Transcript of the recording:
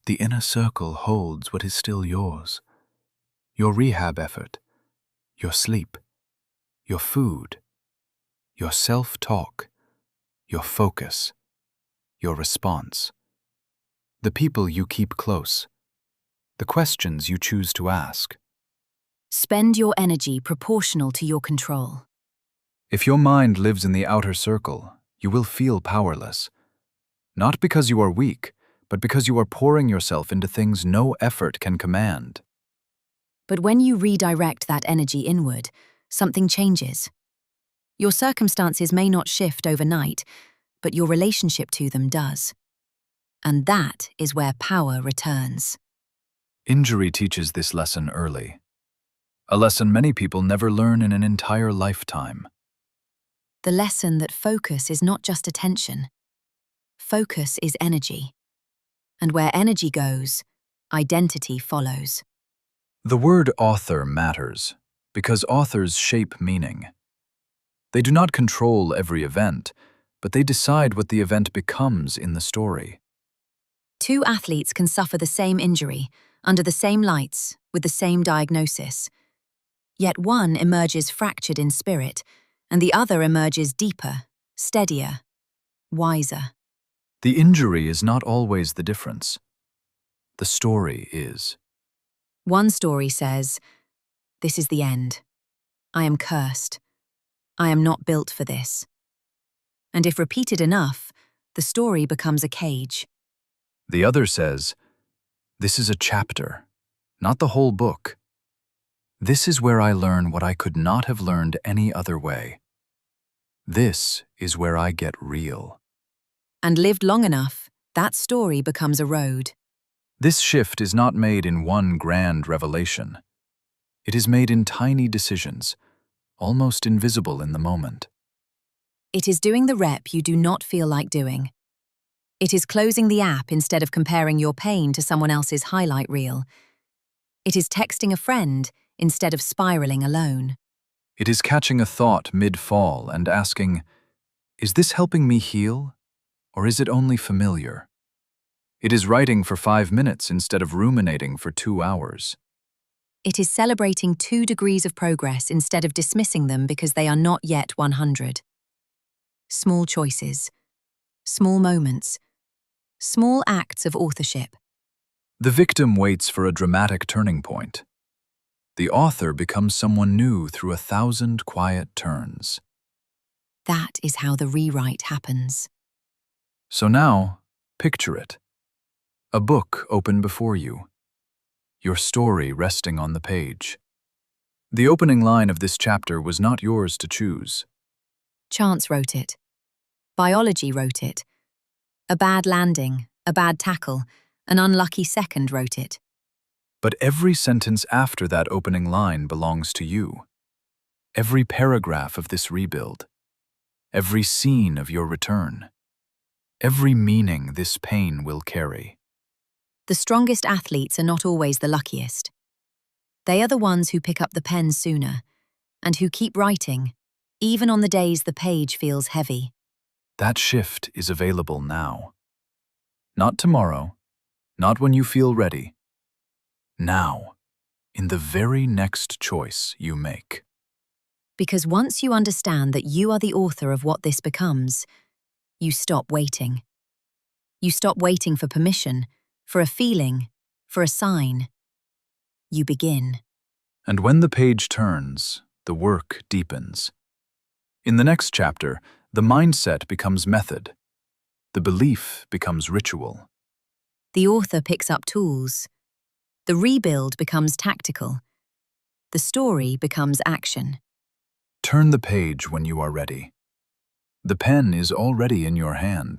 The inner circle holds what is still yours. Your rehab effort, your sleep, your food, your self-talk, your focus, your response. The people you keep close, the questions you choose to ask. Spend your energy proportional to your control. If your mind lives in the outer circle, you will feel powerless. Not because you are weak, but because you are pouring yourself into things no effort can command. But when you redirect that energy inward, something changes. Your circumstances may not shift overnight, but your relationship to them does. And that is where power returns. Injury teaches this lesson early. A lesson many people never learn in an entire lifetime. The lesson that focus is not just attention. Focus is energy. And where energy goes, identity follows. The word author matters because authors shape meaning. They do not control every event, but they decide what the event becomes in the story. Two athletes can suffer the same injury, under the same lights, with the same diagnosis. Yet one emerges fractured in spirit, and the other emerges deeper, steadier, wiser. The injury is not always the difference. The story is. One story says, "This is the end. I am cursed. I am not built for this." And if repeated enough, the story becomes a cage. The other says, "This is a chapter, not the whole book. This is where I learn what I could not have learned any other way. This is where I get real." And lived long enough, that story becomes a road. This shift is not made in one grand revelation. It is made in tiny decisions, almost invisible in the moment. It is doing the rep you do not feel like doing. It is closing the app instead of comparing your pain to someone else's highlight reel. It is texting a friend instead of spiraling alone. It is catching a thought mid-fall and asking, "Is this helping me heal? Or is it only familiar?" It is writing for 5 minutes instead of ruminating for 2 hours. It is celebrating 2 degrees of progress instead of dismissing them because they are not yet 100. Small choices, small moments, small acts of authorship. The victim waits for a dramatic turning point. The author becomes someone new through 1,000 quiet turns. That is how the rewrite happens. So now, picture it. A book open before you. Your story resting on the page. The opening line of this chapter was not yours to choose. Chance wrote it. Biology wrote it. A bad landing, a bad tackle, an unlucky second wrote it. But every sentence after that opening line belongs to you. Every paragraph of this rebuild. Every scene of your return. Every meaning this pain will carry. The strongest athletes are not always the luckiest. They are the ones who pick up the pen sooner and who keep writing, even on the days the page feels heavy. That shift is available now. Not tomorrow, not when you feel ready. Now, in the very next choice you make. Because once you understand that you are the author of what this becomes, you stop waiting. You stop waiting for permission, for a feeling, for a sign. You begin. And when the page turns, the work deepens. In the next chapter, the mindset becomes method. The belief becomes ritual. The author picks up tools. The rebuild becomes tactical. The story becomes action. Turn the page when you are ready. The pen is already in your hand.